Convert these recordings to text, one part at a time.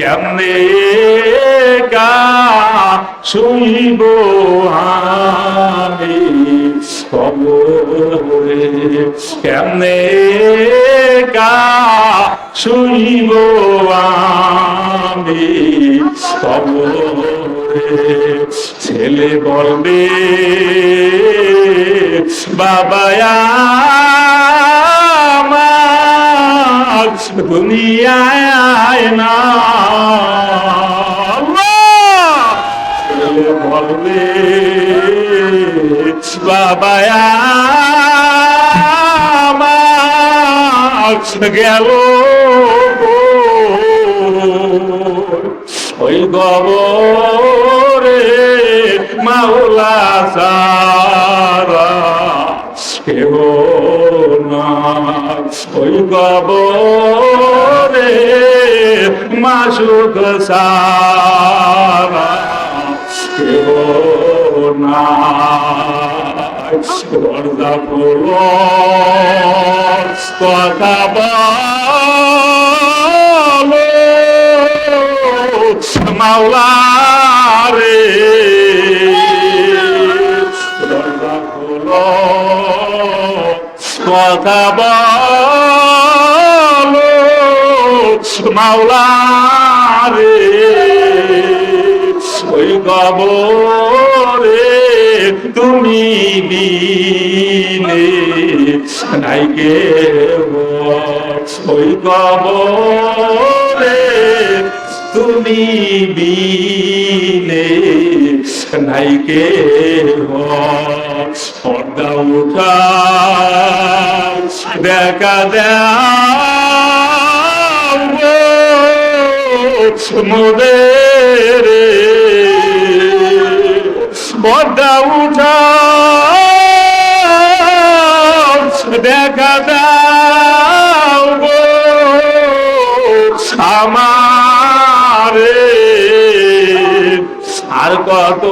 কেমনে গা শুইব আমি কবরে, কেমনে গা শুইব আমি কবরে। ছেলে বলবে বাবা আমার দুনিয়ায় না, ছেলে বলবে বাবা আমার গেল ওই গবরে মাওলা সারা কেহ না, ওই গবরে মাসুক সারা কেহ না। দরজা খোলো কথা বলো মাওলা রে, দরজা খোলো কথা বলো মাওলা রে। ওই কবরে তুমি বিনে নাই কেহ, ওই কবরে তুমি বিনে নাই কেহ। পর্দা উঠা দেখা দাও মোদের, পর্দা উঠা দেখা দাও আমারে। আর কত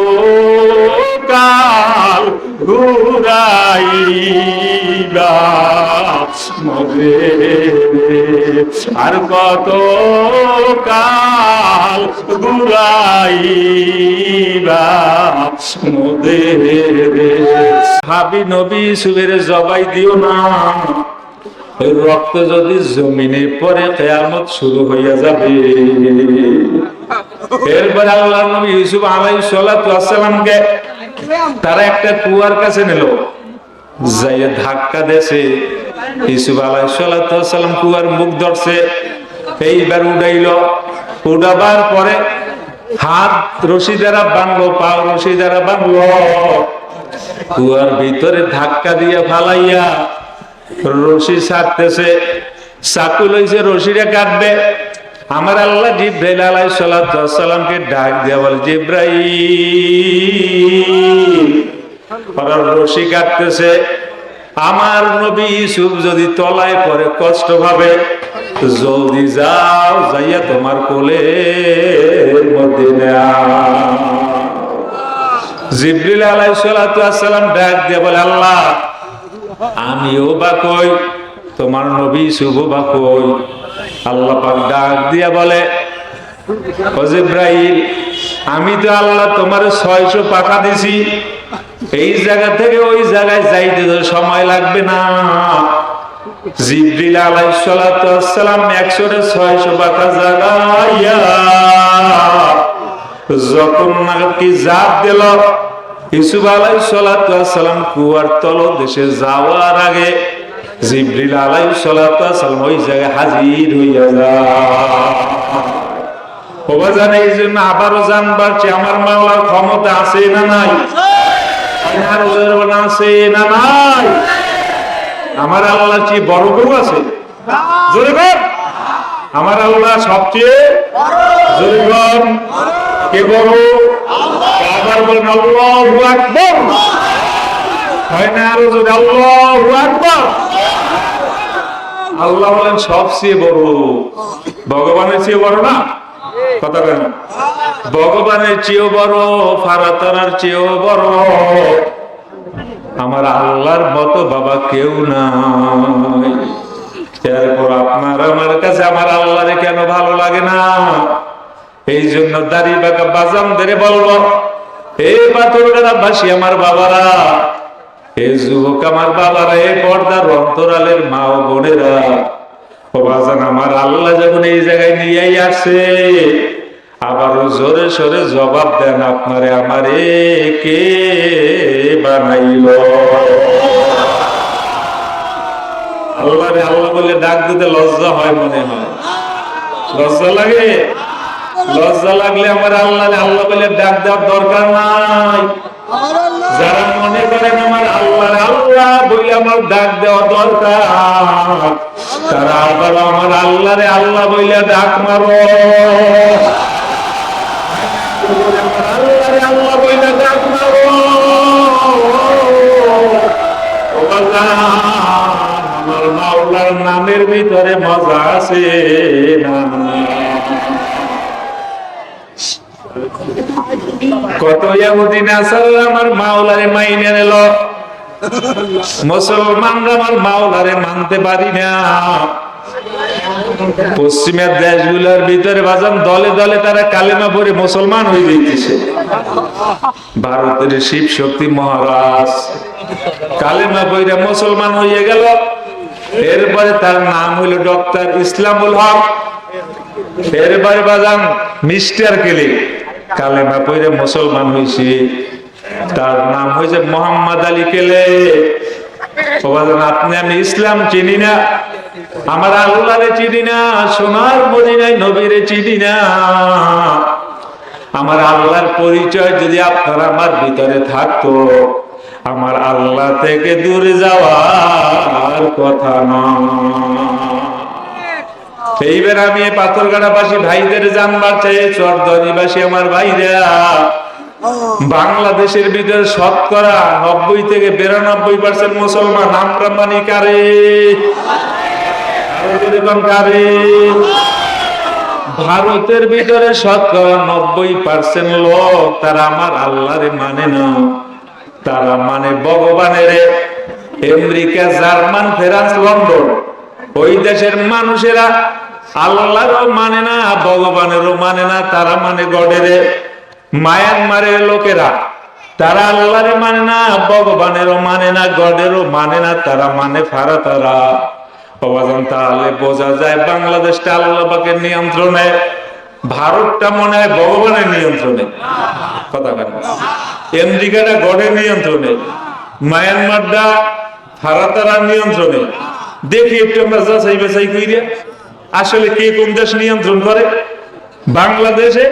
কাল ঘুরাইবা মরে, আর কত কাল ঘুরাইবা মোদের। ভাবি নবী ইউসুফের জবাই দিও না, ওই রক্ত যদি জমিনে পরে কিয়ামত শুরু হইয়া যাবে। এরপরে আল্লাহ নবী ইউসুফ আলাইহিস সালাতু ওয়াস সালামকে তারা একটা কুয়ার কাছে নিল, যাইয়া ধাক্কা দেছে। ইউসুফ আলাইহিস সালাতু ওয়াস সালাম কুয়ার মুখ ধরছে, এইবার উঠাইল। উঠাবার পরে হাত রশি দ্বারা বাঁধলো, পা রশি দ্বারা বাঁধলো, কুয়ার ভিতরে ধাক্কা দিয়ে ফালাইয়া রশি ছাড়তেছে। চাকু লইছে, রশিটা কাটবে। আমার আল্লাহ জিবরাইল আলাইহিস সালাতু ওয়াস সালামকে ডাক দিয়া বলে, জিবরাইল, ওরা রশি কাটতেছে। আমার নবী ইউসুফ যদি তলায় পড়ে কষ্ট পাবে, জলদি যাও, যাইয়া তোমার কোলের মধ্যে নাও। জিবরিল আলাইহিস সালাতু ওয়াস সালাম ডাক দিয়া বলে, আল্লাহ আমিও বা কই, তোমার নবী ইউসুফ বা কই? আল্লাহ পাক ডাক দিয়া বলে, ও জিবরাইল, আমি তো আল্লাহ তোমার 600 পাখা দিছি, এই জায়গা থেকে ওই জায়গায় যাইতে তো সময় লাগবে না। জিবরিল আলাইহিস সালাতু ওয়াস সালাম 100-600 পাখা জাগাইয়া যখন নাকি জাপ দিল, ইউসুফ আলাইহিস সালাতু ওয়াস সালাম কুয়ার তলদেশে যাওয়ার আগে জিবরিল আলাইহিস সালাতু ওয়াস সালাম ওই জায়গায় হাজির হইয়া যায়। ওবা জানে, এই জন্য আবারও জানবার চেয়ে আমার মাওলার ক্ষমতা আছে না নাই? আছে না নাই? আমার আল্লাহ চেয়ে বড় কেউ আছে? জোরে বল, আমার আল্লাহ সবচেয়ে জোরে বল, কে বড়? আবার বলেন আল্লাহু আকবার। হয় না আরো জোরে আল্লাহু আকবার। আল্লাহ বলেন সবচেয়ে বড়, ভগবানের চেয়ে বড় না? কথা কেন? ভগবানের চেয়েও বড়, ফারাতার চেয়েও বড়। আমার আল্লাহর মতো বাবা কেউ নাই। এরপর আপনার আমার কাছে আমার আল্লাহরে কেন ভালো লাগে না? এই জন্য দাড়ি বাঁকা বাজানদের বলবো, এ পাথরঘাটাবাসী আমার বাবারা, এ যুবক আমার বাবারা, এ পর্দার অন্তরালের মা ও বোনেরা, ও বাজান আমার আল্লাহ যখন এই জায়গায় নিয়ে আসে, আবারও জোরে সোরে জবাব দেন, আপনারে আমারে কে বানাইল? আল্লাহ রে আল্লাহ বলে ডাক দিতে লজ্জা হয়, মনে হয় লজ্জা লাগে? লজ্জা লাগলে আমার আল্লাহ আল্লাহ বলে ডাক দেওয়ার দরকার নাই। যারা মনে করেন আমার আল্লাহ আল্লাহ বলে আমার ডাক দেওয়া দরকার, তারা আবার আমার আল্লাহ রে আল্লাহ বলে ডাক মারো। আল্লাহ রে আল্লাহ বলে ডাক মারো। আমার মাওলার নামের ভিতরে মজা আছে না? কত ইহুদি নাসারা আমার মাওলারে মাইনে নিল, মুসলমানরা আমার মাওলারে মানতে পারি না। পশ্চিমের দেশগুলোর ভিতরে বাজান দলে দলে তারা কালেমা পড়ে মুসলমান হয়ে যাইতেছে। ভারতের শিব শক্তি মহারাজ কালেমা পড়ে মুসলমান হয়ে গেল, এরপরে তার নাম হইল ডক্টর ইসলামুল হক। এরপরে বাজান মিস্টার কেলি কালেমা পড়ে মুসলমান হয়েছে, তার নাম হয়েছে মোহাম্মদ আলী কেলে। আপনি আমি ইসলাম চিনি না, আমার আল্লাহরে চিনি না, সোনার মদিনায় নবীরে চিনি না। আমার আল্লাহর পরিচয় যদি আপনার আমার ভিতরে থাকতো, আমার আল্লাহ থেকে দূরে যাওয়ার কথা নয়। এইবার আমি পাথরঘাটাবাসী ভাইদের জানবার চাই, চরদনিবাসী আমার ভাইরা, বাংলাদেশের ভিতরে শতকরা 90 থেকে 92% মুসলমান। আমরা মানি কারে? কারে? ভারতের ভিতরে শতকরা 90% লোক তারা আমার আল্লাহরে মানে না, তারা মানে ভগবানের। আমেরিকা, জার্মান, ফ্রান্স, লন্ডন ওই দেশের মানুষেরা আল্লাহরও মানে না, ভগবানেরও মানে না, তারা মানে গডেরে। মায়ানমারের লোকেরা তারা আল্লাহরে মানে না, ভগবানেরও মানে না, গডেরও মানে না, তারা মানে ফারা তারা। তাহলে বোঝা যায় বাংলাদেশটা আল্লাহ পাকের নিয়ন্ত্রণে, ভারতটা মনে হয় ভগবানের নিয়ন্ত্রণে। কথা কেন? আমেরিকাটা গডের নিয়ন্ত্রণে, মায়ানমারটা ফারা তারার নিয়ন্ত্রণে। দেখি একটু আমরা যাচাই বাছাই কইরা আসলে কে কোন দেশ নিয়ন্ত্রণ করে। বাংলাদেশে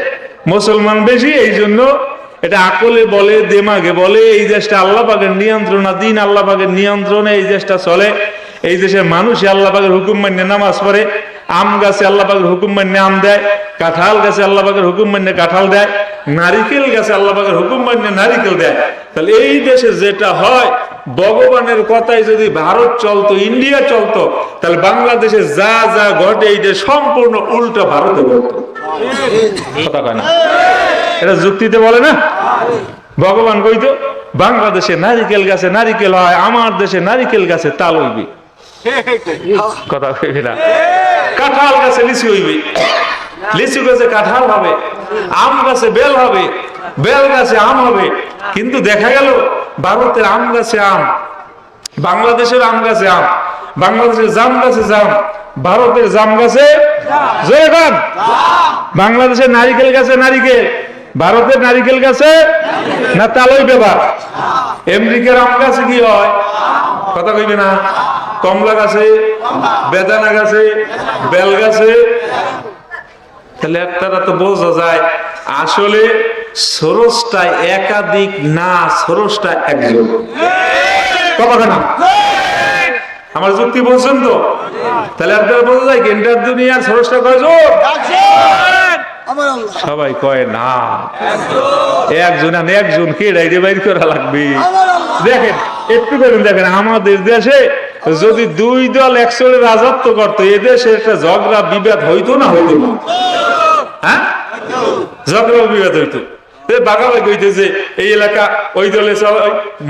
মুসলমান বেশি, এই জন্য এটা আকলে বলে, দেমাগে বলে এই দেশটা আল্লাহ পাকের নিয়ন্ত্রণাধীন, আল্লাহ পাকের নিয়ন্ত্রণে এই দেশটা চলে। এই দেশের মানুষ আল্লাহ পাকের হুকুম মান্য নামাজ পড়ে, আম গাছে আল্লাহ পাকের হুকুম মান্য আম দেয়, কাঁঠাল গাছে আল্লাহ পাকের হুকুম মান্য কাঁঠাল দেয়, নারিকেল গাছে আল্লাহ পাকের হুকুম মান্য নারিকেল দেয়। তাহলে এই দেশে যেটা হয়, ভগবানের কথাই যদি ভারত চলতো, ইন্ডিয়া চলতো, তাহলে বাংলাদেশে যা যা ঘটে এইটা সম্পূর্ণ উল্টো ভারতে ঘটতো। কথা কয় না? এটা যুক্তিতে বলে না? ভগবান কইতো বাংলাদেশে নারিকেল গাছে নারিকেল হয়, আমার দেশে নারিকেল গাছে তাল হইবে। কথা কইবি না? কাঁঠাল গাছে লিচু হইবে, লিচু গাছে কাঁঠাল হবে, আম গাছে বেল হবে, বেল গাছে আম হবে। কিন্তু দেখা গেল ভারতের আম গাছে আম, বাংলাদেশের আম গাছে আম, বাংলাদেশের জাম গাছে জাম, ভারতের জাম গাছে জয়গান, বাংলাদেশের নারিকেল গাছে নারিকেল, ভারতের নারিকেল গাছে না তালই ব্যাপার। আমেরিকার আম গাছে কি হয়? কথা কইবে না? কমলা গাছে, বেদানা গাছে, বেল গাছে। তাহলে একটা তো বোঝা যায় আসলে স্রষ্টা একাধিক না, স্রষ্টা একজন। কথা না? আমার যুক্তি বলছেন তো? তাহলে আপনারা বোঝা যায় কেন্দ্রের দুনিয়ার স্রষ্টা কয়জন? সবাই কয় না, একজন। একজন কে ডাইরে বাইর করা লাগবে? দেখেন একটু করেন, দেখেন আমাদের দেশে যদি দুই দল একসঙ্গে রাজত্ব করতো, এ দেশে একটা ঝগড়া বিবাদ হইতো না? হইতো না? হ্যাঁ, ঝগড়া বিবাদ হইতো। বাগাবাগি হইতেছে, এই এলাকা ওই দলে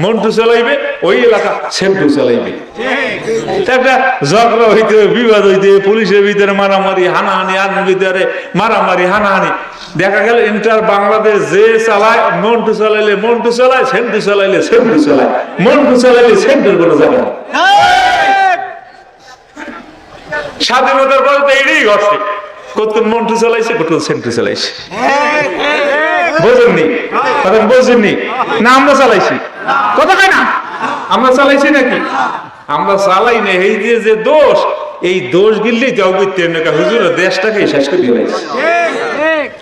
মন্টু চালাইবে, ওই এলাকা সেন্টু চালাইবে। একটা ঝগড়া হইতে, বিবাদ হইতে, পুলিশের ভিতরে মারামারি হানাহানি, আর্মির ভিতরে মারামারি হানাহানি। দেখা গেল ইন্টার বাংলাদেশ যে চালায়, মন্টু চালাইলে মন্টু চালায়, সেন্টু চালাইলে সেন্টু চালায়, মন্টু চালাইলে সেন্টুর কোনো জায়গা না। স্বাধীনতার পরে তো এটাই ঘটছে, কতক্ষণ মন্টু চালাইছে, কতক্ষণ সেন্টু চালাইছে। বোঝেননি কথা, বোঝেননি না? আমরা চালাইছি কথা কয় না, আমরা চালাইছি নাকি? আমরা চালাই না। এই যে দোষ, এই দোষ গিললেই যাও করতে হুজুর দেশটাকে শেষ করে দিয়ে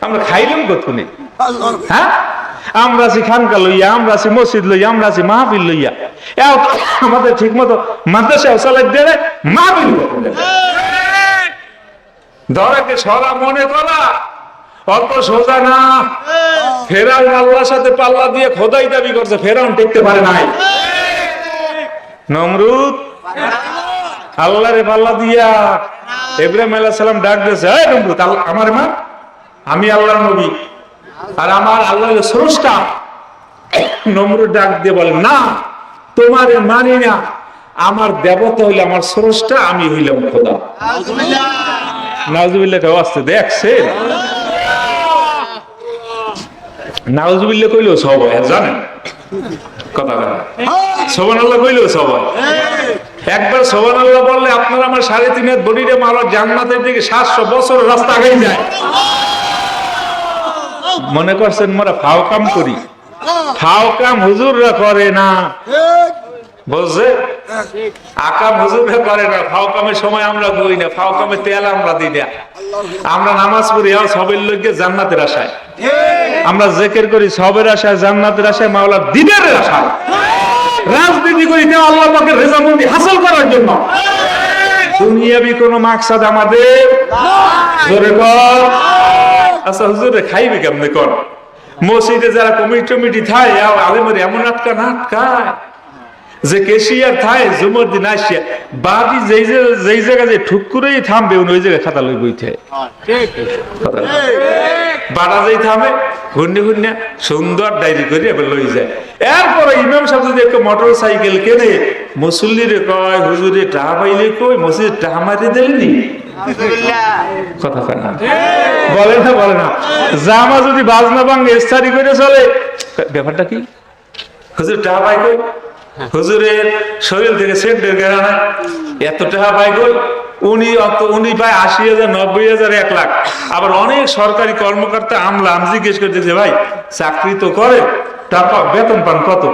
আমরা খাইলাম কতক্ষণে। হ্যাঁ, আমরা আছি খানকা লইয়া, আমরা আছি মসজিদ লইয়া, আমরা আছি মাহফিল লইয়া, আমাদের ঠিক মতো মাদ্রাসাও চালাই দেয়, মাহফিল ধরাকে সরা মনে করা অত সোজা না। ফেরাউন আল্লাহর সাথে পাল্লা দিয়ে খোদাই দাবি করছে, ফেরাউন টিকতে পারে নাই। নমরুদ আল্লাহরে পাল্লা দিয়া ইব্রাহিম আলাইহিস সালাম ডাক দিয়েছে, এই নমরুদ আমার মা, আমি আল্লাহর নবী আর আমার আল্লাহ হলো স্রষ্টা। নমরুদ ডাক দিয়ে বলে, না তোমারে মানি না, আমার দেবতা হইলে আমার স্রষ্টা, আমি হইলাম খোদা। নাউজুবিল্লাহ কেউ আসতে দেখছেন? নাউজুবিল্লাহ কইলেও সবাই জানেন কথা, সুবহানাল্লাহ কইলেও সবাই। একবার সুবহানাল্লাহ বললে আপনার আমার 3.5 হাত বডিতে মারা জান্নাতের দিকে 700 বছর রাস্তা আগেই যায়। মনে করছেন মোরা ফাও কাম করি? ফাও কাম হুজুররা করে না, বুঝছে? আকাম হুজুররা করে না, ফাও কামের সময় আমরা করি না, ফাও কামে তেল আমরা দিই না। আমরা নামাজ পড়ি সবের লোককে জান্নাতের আশায়, আমরা জিকির করি সবের আশায়, জান্নাতের আশায়, মাওলার দিদারের আশায়। রাজনীতি করি না আল্লাহ পাকের রেজামন্দি হাসিল করার জন্য। দুনিয়াবি কোনো মাকসাদ আমাদের জোরে কর। আচ্ছা হুজুরে খাইবে কেমনে কর? মসজিদে যারা কমিটি থায়, আলেমের এমন আটকা না আটকায় যে কেশিয়ার থায় জুমার দিন আসিয়া বাদি যেই জায়গায় যে ঠুক করেই থামবে ওই জায়গায় খাতা লই বইতে বাড়া যেই থামে ঘূর্ণে ঘূর্ণে সুন্দর ডায়েরি করে এবার লই যায়। এরপরে ইমাম সাহেব যদি একটা মোটর সাইকেল কেনে, মুসল্লিরে কয় হুজুরে টাকা পাইলে কই মসজিদে টাকা মারি দিলেনি কথা কয় না, বলে না বলে না। জামা যদি বাজনা ভাঙে ইস্তারি করে চলে, ব্যাপারটা কি? হুজুর টাকা পাই কই? হুজুরের শরীর থেকে সেন্টের গেরানা এত টাকা পাই কই? উনি পায় 80,000, 90,000, 1 লাখ। আবার অনেক সরকারি কর্মকর্তা আমলা আমি জিজ্ঞেস করতেছে, ভাই চাকরি তো করে, টাকা বেতন পান কত?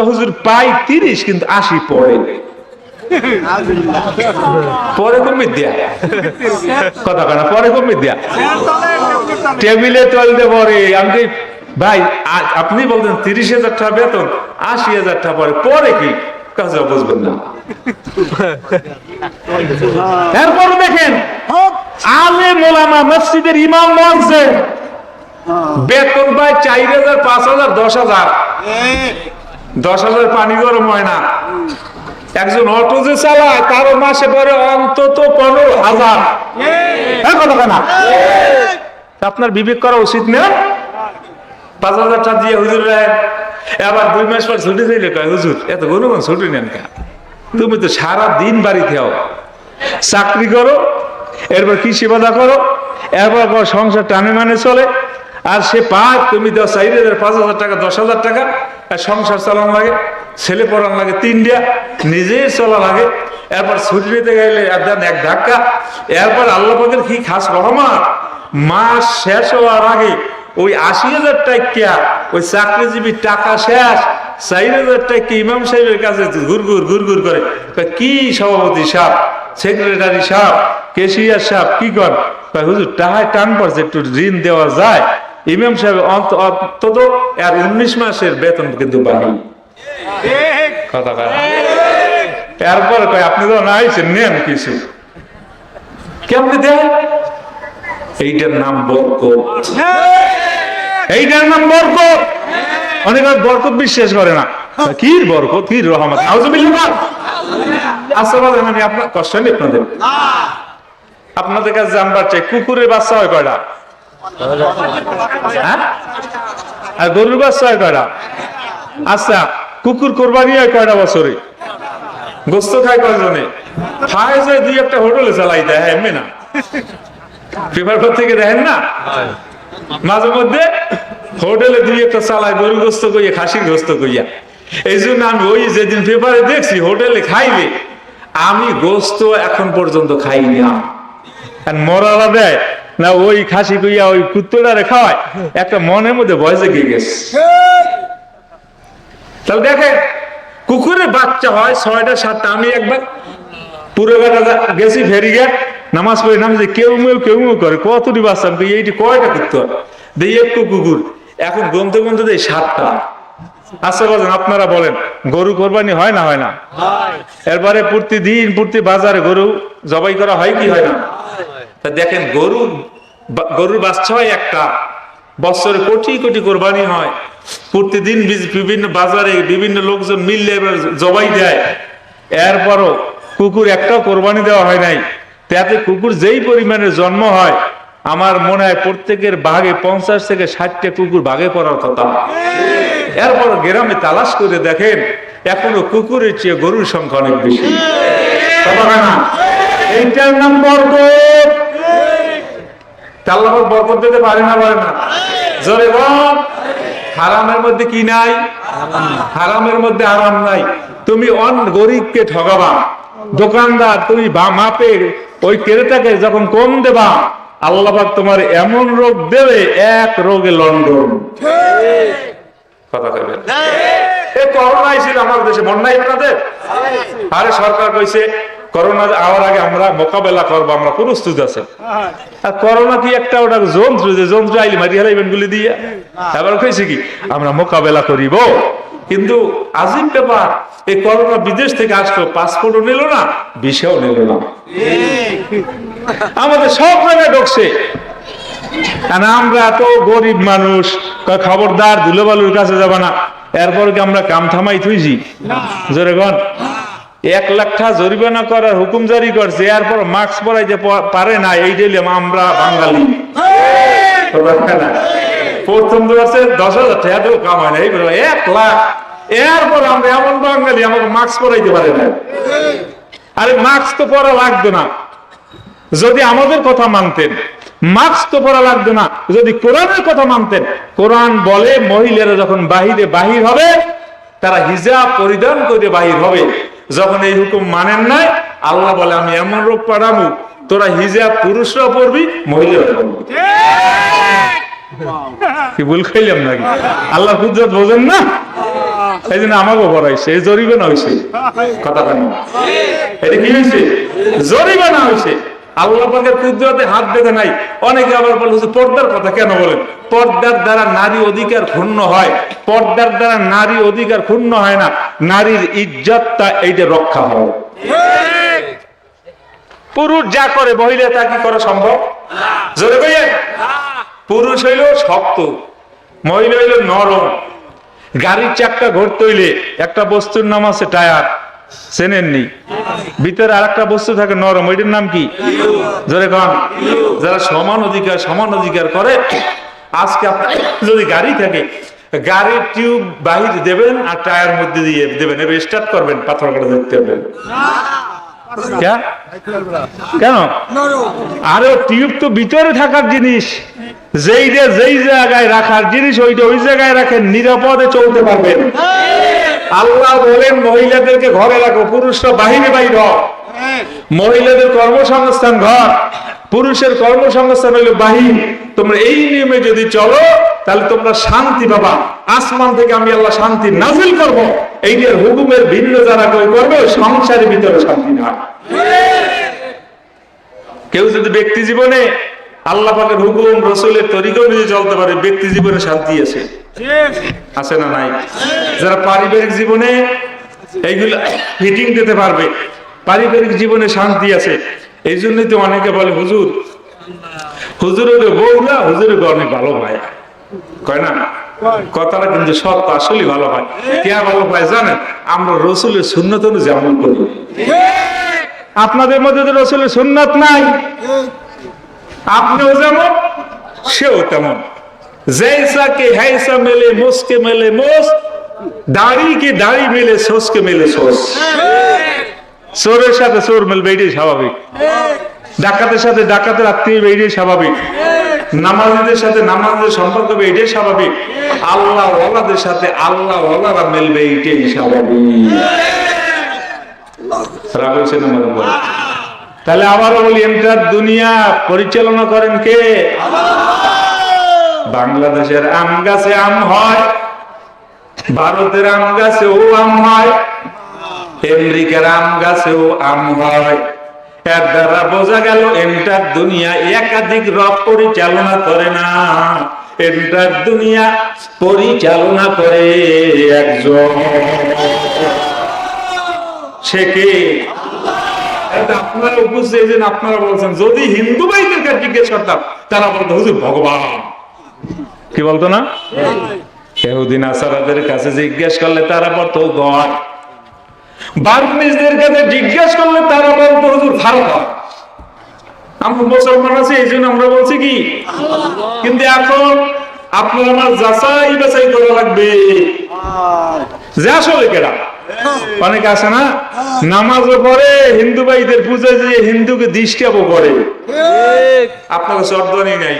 হুজুর পাই 30, কিন্তু 80 পরে পরে কমিয়ে দেয়া কথা কেনা, পরে কমিয়ে দেয়া টেবিলে চলতে পরে। আমি ভাই আপনি বলতেন 30,000 টাকা বেতন, 80,000 টাকা পরে, পরে কি কাজে বুঝবেন না। এরপর দেখেন আলেম ওলামা মসজিদের ইমাম মুয়াজ্জিন বেতন পায় 4,000, 5,000, 10,000। 10,000 পানি গরম হয় না। একজন অটো যে চালায় তারও মাসে পরে অন্তত 15,000। কথা না? আপনার বিবেক করা উচিত না? 5,000 টাকা দিয়ে হুজুর আবার 2 মাস পর ছুটি দিলে কয় হুজুর এত গরম ছুটি নেন কা? তুমি তো সারা দিন বাড়িতে হও, চাকরি করো, এরপর কৃষি বাধা করো, এরপর সংসার টানে মানে চলে, আর সে পায় তুমি 4,000, 5,000 টাকা, 10,000 টাকা, আর সংসার চালানো লাগে, ছেলে পড়ানো লাগে 3টা, নিজে চলা লাগে। এরপর ছুটি নিতে গেলে এক ধাক্কা। এরপর আল্লাহ পাকের কি খাস রহমত, মাস শেষ হওয়ার আগে ওই 80,000 টাকা ওই চাকরিজীবী টাকা শেষ, 4,000 টাকা ইমাম সাহেবের কাছে ঘুরঘুর করে। কি সভাপতি সাহেব, সেক্রেটারি সাহেব, কেশিয়ার সাহেব কি কর? হুজুর টাকায় টান পড়ছে, একটু ঋণ দেওয়া যায়। ইমাম সাহেব অন্তত আর 19 মাসের বেতন কিন্তু বাড়ি কথা কয়। এরপর কয় আপনি তো নাইছেন নেন কিছু, কেমনি দেয়? এইটার নাম বরকত, এইটার নাম বরকত। অনেক বরকত বিশ্বাস করে না। কি বরকত, কি রহমত, আউযুবিল্লাহ। আচ্ছা বলেন, আমি আপনার কষ্ট নেই আপনাদের, আপনাদের কাছে জানবার চাই কুকুরের বাচ্চা হয় কয়টা? আর গরুর বাচ্চা হয় কয়টা? আচ্ছা, কুকুর কোরবানি হয় কয়টা বছরে? গোস্ত খায় কয়জনে? খায় যে দুই একটা হোটেলে চালাই দেয়, হ্যাঁ এমনি না, পেপার থেকে দেখেন না মাঝে মধ্যে হোটেলে দুই একটা চালায় গরু গোস্ত কইয়া, খাসির গোস্ত কইয়া। এই জন্য আমি ওই যেদিন পেপারে দেখছি হোটেলে খাইবে, আমি গোস্ত এখন পর্যন্ত খাইনি। মরালা দেয় না ওই খাসি কইয়া ওই কুত্তটারে খাওয়ায়, একটা মনের মধ্যে ভয় জেগে গেছে। তাহলে দেখেন কুকুরের বাচ্চা হয় 6টা 7টা। আমি একবার পুরো গেছি ফেরিঘাট, নামাজ পড়ে নাম যে কেউ মেউ করে, কতটি বাচ্চা, এইটি কয়টা কুত্তর দেই, একটু কুকুর। এখন গমতে গমতে দেয় 7টা। আচ্ছা বাজান আপনারা বলেন, গরু কোরবানি হয় না হয় না? এরপরে প্রতিদিন প্রতি বাজারে গরু জবাই করা হয় কি হয় না? তা দেখেন গরুর বাচ্চা হয় একটা, বছরে কোটি কোটি কোরবানি হয়, প্রতিদিন বিভিন্ন বাজারে বিভিন্ন লোকজন মিললে জবাই দেয়। এরপরও কুকুর একটাও কোরবানি দেওয়া হয় নাই। তাতে কুকুর যেই পরিমাণে জন্ম হয়, আমার মনে হয় প্রত্যেকের ভাগে 50 থেকে 60টা কুকুর ভাগে পড়ার কথা। এরপর গ্রামে তালাশ করে দেখেন এখনো কুকুরের চেয়ে গরুর সংখ্যা অনেক বেশি। এইটার নাম বরকত। আল্লাহ বরকত দিতে পারে না, পারে না? জোরে বল। হারামের মধ্যে কি নাই? হারামের মধ্যে আরাম নাই। তুমি গরিবকে ঠগাবা, দোকানদার তুমি মাপে ওই ক্রেতাকে যখন কম দেবা, আল্লাহ পাক তোমার এমন রোগ দেবে, এক রোগে লন্ডন। কথা কইবেন? এই করোনা ছিল আমাদের দেশে, মনে নাই আপনাদের? আরে সরকার কইছে করোনা আওয়ার আগে আমরা মোকাবেলা করবো, আমরা প্রস্তুত আছে। আর করোনা কি একটা ওটা যন্ত্র, যে যন্ত্র আইলে মারি হারাইবেন গুলি দিয়ে? এবার কইছে কি আমরা মোকাবেলা করিব। কিন্তু আজিব ব্যাপার, এই করোনা বিদেশ থেকে আসলো, পাসপোর্টও নিল না, ভিসাও নিল না, আমাদের সব জায়গায় ঢুকছে। আমরা এত গরিব মানুষ, খবরদার ধুলোবালুর কাছে যাবা না। এরপর কি আমরা কাম থামাই থুইছি? জোরে গন। 1 লাখ টাকা জরিমানা করার হুকুম জারি করছে, এরপর মাস্ক পরাইতে পারে না। এই দিলাম আমরা বাঙালি। প্রথম বছর 10,000 টাকা তো কামায় না, 1 লাখ। এরপর আমরা এমন বাঙালি, আমাকে মাস্ক পরাইতে পারে না। আরে মাস্ক তো পরা লাগতো না যদি আমাদের কথা মানতেন, মাস্ক তো পরা লাগতো না যদি কোরআনের কথা মানতেন। কোরআন বলে মহিলারা যখন বাহির হবে, তারা হিজাব পরিধান করে বাহির হবে। যখন এই হুকুম মানেন নাই, আল্লাহ বলে আমি এমন রোগ পাঠাবো, তোরা হিজাব পুরুষরা পড়বি, মহিলারা পড়বি। কি ভুল খাইলাম নাকি? আল্লাহ কুদরত বোঝেন না? এই জন্য আমাকেও পড়াইছে, এই জরিমানা হয়েছে। কথা কেন? এটা কি হয়েছে? জরিমানা হয়েছে। আল্লাহ পাকের কুদরতে হাত বেঁধে নাই। অনেকে আবার বলে পর্দার কথা কেন বলেন? পর্দার দ্বারা নারী অধিকার ক্ষুণ্ণ হয়। পর্দার দ্বারা নারী অধিকার ক্ষুণ্ণ হয় না, নারীর ইজ্জতটা এইটা রক্ষা হয়। পুরুষ যা করে মহিলা তা কি করা সম্ভব? জোরে কইয়েন। পুরুষ হইল শক্ত, মহিলা হইল নরম। গাড়ির চাক্কা ঘুরতে হইলে একটা বস্তুর নাম আছে টায়ার, চেনেননি? ভিতরে আর একটা বস্তু থাকে নরম, ওইটার নাম কি? জোরে কন। যারা সমান অধিকার করে, আজকে আপনার যদি গাড়ি থাকে, গাড়ির টিউব বাহির দেবেন আর টায়ার মধ্যে দিয়ে দেবেন, এবার স্টার্ট করবেন, পাথর করে দেখতে পাবেন। কেন? আরে টিউব তো ভিতরে থাকার জিনিস, যেই জায়গায় রাখার জিনিস ওইটা ওই জায়গায় রাখেন, নিরাপদে চলতে পারবেন। আল্লাহ বলেন মহিলাদেরকে ঘরে রাখো, পুরুষরা বাহিরে বাইর হও। মহিলাদের কর্মসংস্থান ঘর, পুরুষের কর্মসংস্থান হইল বাহির। তোমরা এই নিয়মে যদি চলো, তাহলে তোমরা শান্তি পাবা। আসমান থেকে আমি আল্লাহ শান্তি নাজিল করবো। এইটার হুকুমের ভিন্ন যারা কেউ করবে, সংসারের ভিতরে শান্তি না। কেউ যদি ব্যক্তি জীবনে আল্লাহ পাকের হুকুম রাসূলের তরিকা অনুযায়ী চলতে পারে, ব্যক্তি জীবনে শান্তি আছে, আছে না নাই? যারা পারিবারিক জীবনে এইগুলো ফিটিং দিতে পারবে, পারিবারিক জীবনে শান্তি আছে। এই জন্যই তো অনেকে বলে হুজুরের বউরা হুজুরের অনেক ভালো হয়, কয় না? কথাটা কিন্তু সত্য, আসলে ভালো হয়। কে ভালো পায় জানেন? আমরা রাসূলের সুন্নাত অনুযায়ী আমল করি। আপনাদের মধ্যে তো রাসূলের সুন্নাত নাই, আপনিও যেমন সেও তেমন। जैसा के हैसा मिले मुस्के मिले मुस, दाढ़ी के दाढ़ी मिले सोस के मिले सोस। চোরের সাথে চোর মিলবে, এটাই স্বাভাবিক। ডাকাতের সাথে ডাকাতের আত্মীয়, এটাই স্বাভাবিক। নামাজীদের সাথে নামাজের সম্পর্ক হবে, এটাই স্বাভাবিক। আল্লাহ ওয়ালাদের সাথে আল্লাহ ওয়ালারা মিলবে, এটাই স্বাভাবিক। তাহলে আবারও বলি, এন্টার দুনিয়া পরিচালনা করেন কে? বাংলাদেশের আম গাছে আম হয়, ভারতের আম গাছেও আম হয়, আমেরিকার আম গাছেও আম হয়। এর দ্বারা বোঝা গেল এন্টার দুনিয়া একাধিক রব পরিচালনা করে না, এন্টার দুনিয়া পরিচালনা করে একজন। সে কে? আপনারা উপস্থিত, আপনারা বলছেন। যদি হিন্দু ভাইদেরকে জিজ্ঞেস করতাম, তারা বলতো হুজুর ভগবান। কি বলতো না? ইহুদি নাসারাদের কাছে জিজ্ঞেস করলে তারা বলতো গড। বার্মিজদের কাছে জিজ্ঞেস করলে তারা বলতো হুজুর ফারুক। আমরা মুসলমান আছি, এই জন্য আমরা বলছি কি। কিন্তু এখন আপনার আমার যাচাই বাছাই করা লাগবে যে আসলে কেডা। অনেক আছে না, নামাজও পড়ে, হিন্দু ভাইদের পূজায় যে হিন্দুকে দিষ্টাবও করে। আপনার চর্দনি নাই।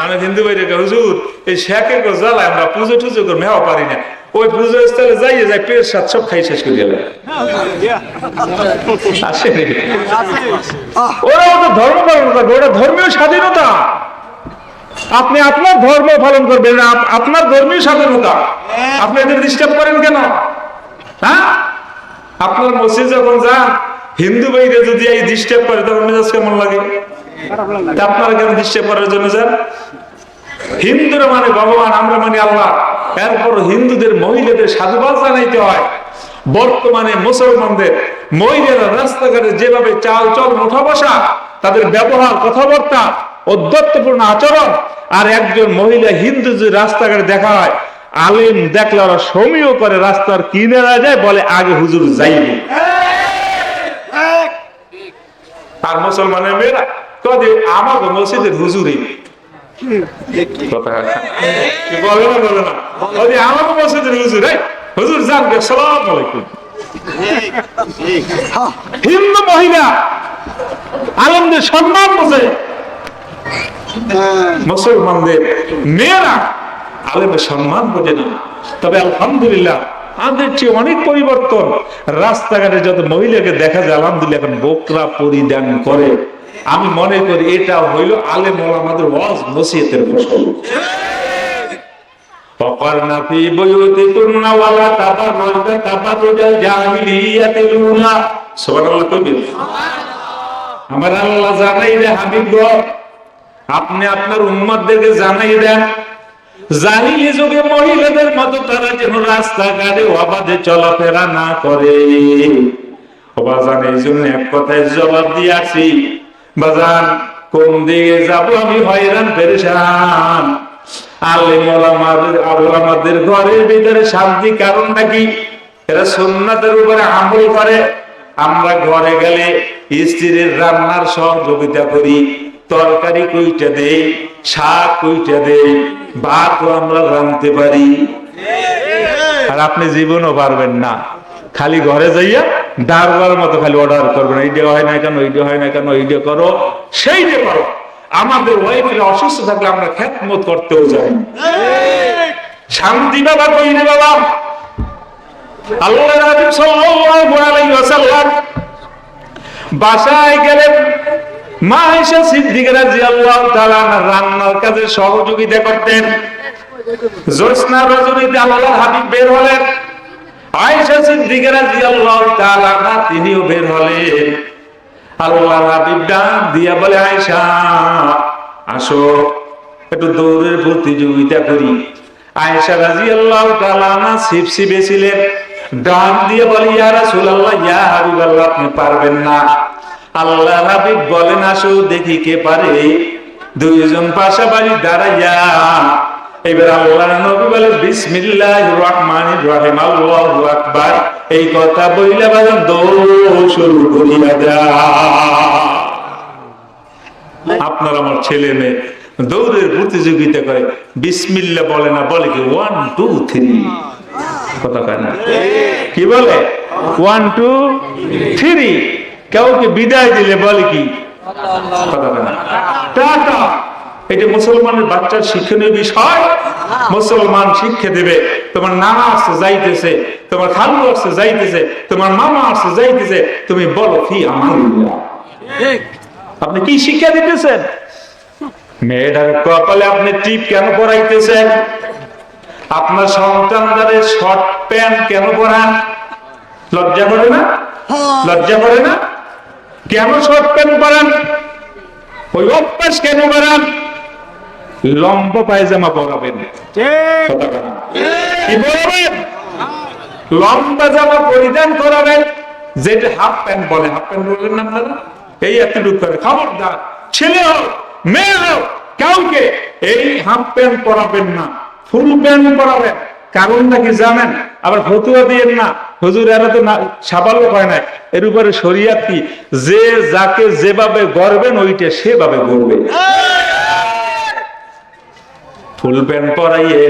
আমরা হিন্দু ভাইদের হুজুর এই শেখের জ্বালায় আমরা পুজো টুজো করে মেওয়া পারি না। ওই পুজো স্থলে যাইয়ে যায়, পেট সাত সব খাই শেষ করে গেলে। ওরা ওদের ধর্ম পালন করবে, ওটা ধর্মীয় স্বাধীনতা। আপনি আপনার ধর্ম পালন করবেন, আপনার ধর্মীয় স্বাধীনতা। আপনি এদের ডিস্টার্ব করেন কেন? হ্যাঁ, আপনার মসজিদ যখন যান, হিন্দু ভাইরা যদি এই ডিস্টার্ব করে, তখন মেজাজ কেমন লাগে? আপনারা কেন ডিস্টার্ব করার জন্য যান? হিন্দুরা মানে ভগবান, আমরা মানে আল্লাহ। এরপর হিন্দুদের মহিলাদের সাধুবাদ জানাইতে হয়। বর্তমানে মুসলমানদের মহিলারা রাস্তাঘাটে যেভাবে চাল চল ওঠা বসা, তাদের ব্যবহার, কথাবার্তা, ঔদ্ধত্যপূর্ণ আচরণ, আর একজন মহিলা হিন্দু যদি রাস্তাঘাটে দেখা হয়, আলেম দেখলে ওরা সমীহ করে রাস্তার কিনারা যায়, বলে আগে হুজুর যাইবে। আর মুসলমানের মেয়েরা কবে আমাকে মসজিদের হুজুরি বলে না, বলে না, আমাকে মসজিদের হুজুর, হুজুর জানবে আসসালামু আলাইকুম। হিন্দু মহিলা আলেমদের সম্মান বোঝে, মুসলমানদের মেয়েরা আলেমের সম্মান বোঝে না। তবে আলহামদুলিল্লাহ আমাদের চেয়ে অনেক পরিবর্তন। রাস্তাঘাটে যত মহিলাকে দেখা যায়, আলহামদুলিল্লাহ এখন বোকরা পরিধান করে। আমি মনে করি এটা হইল আলেম ওলামাদের ওয়াজ নসিহতের ফসল। فقرن في بيوتكن ولا تبرجن تبرج الجاهلية الأولى সুবহানাল্লাহ কইবেন। আমার আল্লাহ জানাই দেন হাবিব গো, আপনি আপনার উম্মতদেরকে জানাই দেন, জাহিলি যুগে মহিলাদের মতো তারা যেন রাস্তাঘাটে অবাধে চলাফেরা না করে। বাজান এই জন্য এক কথায় জবাব দিয়ে আসি, বাজান কোন দিকে যাব আমি হয়রান পেরেশান। আলেম ওলামাদের ঘরের ভিতরে শান্তি, কারণটা কি? এরা সুন্নাতের উপরে আমল করে। আমরা ঘরে গেলে স্ত্রীর রান্নার সহযোগিতা করি, তরকারি কইটা দেই, শাক কইটা দেই, ভাতও আমরা রাঁধতে পারি। আর আপনি জীবনও পারবেন না, খালি ঘরে যাইয়া দারবার মতো খালি অর্ডার করবেন, এইটা হয় না কেন, এইটা হয় না কেন, এইটা করো, সেইটা করো। আমাদের ওয়াইফরা অসুস্থ থাকলে আমরা খেদমত করতেও যাই। শান্তি বাবা কই রে বাবা? আল্লাহর হাবিব সাল্লাল্লাহু আলাইহি ওয়াসাল্লাম বাসায় গেলেন, মা আয়েশা সিদ্দিকা রাদিয়াল্লাহু তাআলা রান্নার কাজে সহযোগিতা করতেন। জ্যোৎস্না রজনীতে আল্লাহর হাবিব বের হলেন, আয়েশা সিদ্দিকা রাদিয়াল্লাহু তাআলা তিনিও বের হলেন। আল্লাহর হাবিব ডাক দিয়া বলে, আয়েশা আসো একটু দৌড়ের প্রতিযোগিতা করি। আয়েশা রাদিয়াল্লাহু তাআলা ছিপছিপে ছিলেন, ডাক দিয়ে বলে, ইয়া রাসূলুল্লাহ, ইয়া হাবিবাল্লাহ, আপনি পারবেন না। আল্লাহর হাবিব বলেন, আসো দেখি কে পারে। দুইজন পাশাপাশি দাঁড়াইয়া এবার আল্লাহর নবী বলে, বিসমিল্লাহির রহমানির রহিম, আল্লাহু আকবার। এই কথা বইলা বাজান দৌড় শুরু করিয়া দেয়। আপনার আমার ছেলে মেয়ে দৌড়ের প্রতিযোগিতা করে, বিসমিল্লাহ বলে না, বলে কি 1 2 3, কথা কয় না, কি বলে 1 2 3। কাউকে বিদায় দিলে বলে কি, কথা কয় না, টাটা। এটা মুসলমানের বাচ্চার শিক্ষণীয় বিষয়। মুসলমান শিক্ষা দেবে, তোমার নানা আসছে যাইতেছে, তোমার খালু আসছে যাইতেছে, তোমার মামা আসছে যাইতেছে, তুমি বলো ফি আমানিল্লাহ। আপনি কি শিক্ষা দিতেছেন? মেয়েটার কপালে আপনি টিপ কেন পরাইতেছেন? আপনার সন্তানদের শর্ট প্যান্ট কেন পরান? লজ্জা করে না? লজ্জা করে না? কেন শর্ট প্যান্ট পরান? ওই অভ্যাস কেন করান? লম্বা পায়জামা পরাবেন, কি বলবেন? লম্বা জামা পরিধান করাবেন, যেটা হাফ প্যান্ট বলে। হাফ প্যান্ট বলবেন না আপনারা? এই এতটুকু করে, খবরদার ছেলে হোক মেয়ে হোক কাউকে এই হাফ প্যান্ট পরাবেন না, ফুল প্যান্ট পরাবেন। কারণটা কি জানেন? আবার ফতুয়া দিয়েন না, হুজুর এরা তো সাবালক হয় না। এর উপরে শরিয়াত কি, যে যাকে যেভাবে গড়বেন ওইটা সেভাবে গড়বে। ফুল প্যান্ট পরাইয়ে,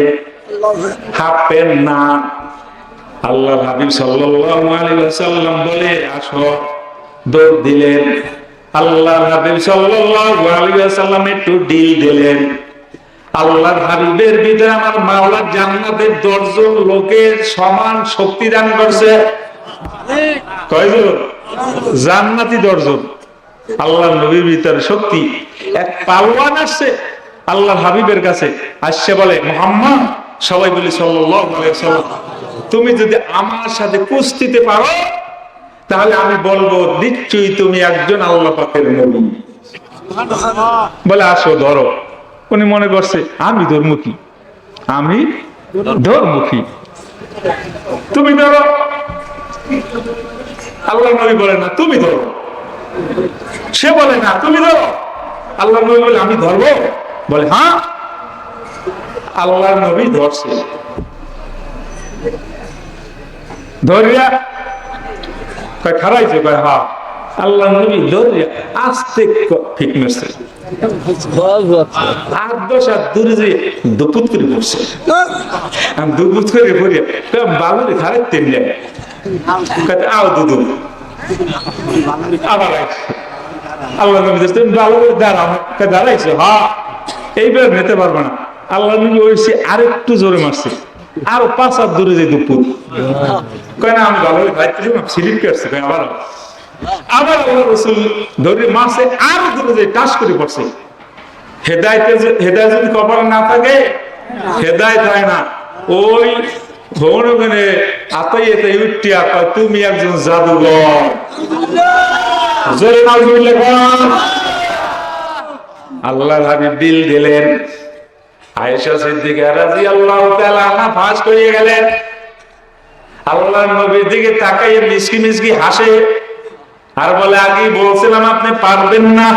হাফ প্যান্ট না। আল্লাহর হাবিব সাল্লাল্লাহু আলাইহি ওয়াসাল্লাম বলে আসো, দৌড় দিলেন। আল্লাহর হাবিব সাল্লাল্লাহু আলাইহি ওয়াসাল্লাম একটু ডিল দিলেন। আল্লাহর হাবিবের ভিতরে আমার মাওলা জান্নাতের 10 জন লোকের সমান শক্তি দান করছে। কয়জন? জান্নাতি 10 জন। আল্লাহর নবীর ভিতরে শক্তি। এক পালোয়ান আসছে আল্লাহর হাবিবের কাছে, আসছে বলে মুহাম্মদ, সবাই বলি সাল্লাল্লাহু আলাইহি ওয়াসাল্লাম, তুমি যদি আমার সাথে কুস্তিতে পারো তাহলে আমি বলবো নিশ্চয়ই তুমি একজন আল্লাহ পাকের নবী। বলে আসো ধরো। উনি মনে করছে আমি ধর্মুখী, আমি ধর্মুখী, তুমি ধরো। আল্লাহ নবী বলে না তুমি ধরো, সে বলে না তুমি ধরো। আল্লাহ নবী বলে আমি ধরবো, বলে হ্যাঁ। আল্লাহ নবী ধরছে, ধরিয়া খারাইছে, কয় হ্যাঁ। আল্লাহ নবী ধরিয়া আস্তে ঠিক মেরছে, 8-10 হাত দূরে যে দুপুত করে পড়ছে। আমি দুপুত করে পড়িয়া বাবুরে খারাইতেন যায়, আও দুদু আবার আল্লাহ নবী তুমি ভালো করে দাঁড়াও, দাঁড়াইছো হ্যাঁ, এইবার নিতে পারবে না। আল্লাহ নবী ওইসে আরেকটু জোরে মারছে, আরো 5 হাত দূরে যে দুপুর, কয় না আমি ভালো করে খাইতেছিলাম, স্লিপ কাটছে। আবার আবার আল্লাহ রাসূল ধরে মারছে, আরো দূরে যে টাচ করে পড়ছে। হেদায়েত যদি কপালে না থাকে, হেদায়েত হয় না। ওই ভবনে আতাইতে উঠিয়া কয় তুমি একজন জাদুঘর। জোরে নাউজুবিল্লাহ কোন। আল্লাহর হাবিব দিল দিলেন। আয়েশা সিদ্দিকা রাদিয়াল্লাহু তাআলা আনহা ফাঁস করে গেলেন। আল্লাহর নবীর দিকে তাকাইয়ে মিসকি মিসকি হাসে আর বলে আগেই বলছিলাম আপনি পারবেন না।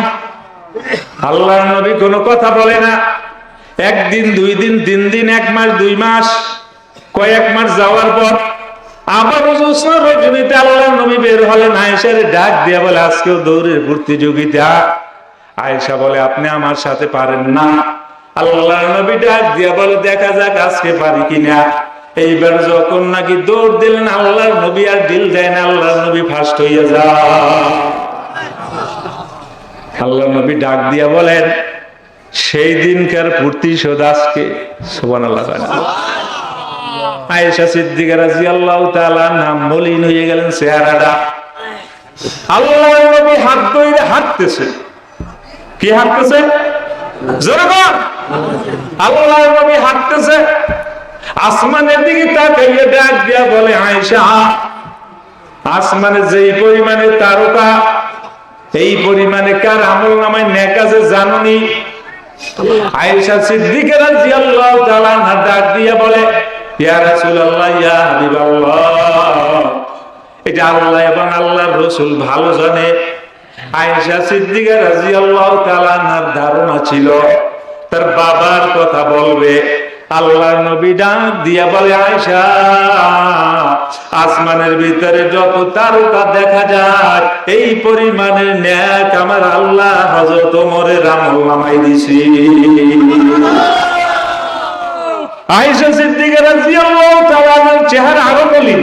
আল্লাহর নবী কোনো কথা বলে না। 1 দিন 2 দিন 3 দিন 1 মাস 2 মাস কয়েক মাস যাওয়ার পর আবার জ্যোৎস্না রজনীতে আল্লাহর নবী বের হলেন। আয়েশার ডাক দিয়া বলে আজকেও দৌড়ের প্রতিযোগিতা। আয়েশা বলে আপনি আমার সাথে পারেন না। আল্লাহর নবী ডাক দিয়া বলে দেখা যাক আজকে পারি কিনা। এইবার যখন নাকি দৌড় দিলেন আল্লাহর নবী আর ঢিল দেয় না, আল্লাহর নবী ফার্স্ট হইয়া যায়। আল্লাহর নবী ডাক দিয়া বলেন সেই দিনকার প্রতিশোধ আজকে। সুবহানাল্লাহ। আয়েশা সিদ্দিকা রাদিয়াল্লাহু তাআলা নাম মলিন হয়ে গেলেন চেহারাটা। আল্লাহর নবী হাত ধরে হাঁটতেছে। কি হাঁটতেছে? জোরে বল। আল্লাহর নবী হাঁটতেছে, আসমানের দিকে তাকাইয়ে ডাক দিয়া বলে আয়েশা, আসমানে যেই পরিমাণে তারকা, এই পরিমাণে কার আমলনামায় নেক আছে জানোনি? আয়েশা সিদ্দিকা রাদিয়াল্লাহু তাআলা আনহা ডাক দিয়া বলে ইয়া রাসূলুল্লাহ, ইয়া হাবিবাল্লাহ, এটা আল্লাহ এবং আল্লাহর রাসূল ভালো জানে। আয়েশা সিদ্দিকা রাদিয়াল্লাহু তাআলা আনহার ধারণা ছিল তার বাবার কথা বলবে আল্লাহর নবী ডাক দিয়া বলে, আয়েশা, আসমানের ভিতরে যত তারকা দেখা যায় এই পরিমাণের নেক আমার আল্লাহ হযরত ওমরের আমলনামায় দিছি। আয়েশা সিদ্দিকা রাদিয়াল্লাহু তাআলা আনহার চেহারা আরো বলি,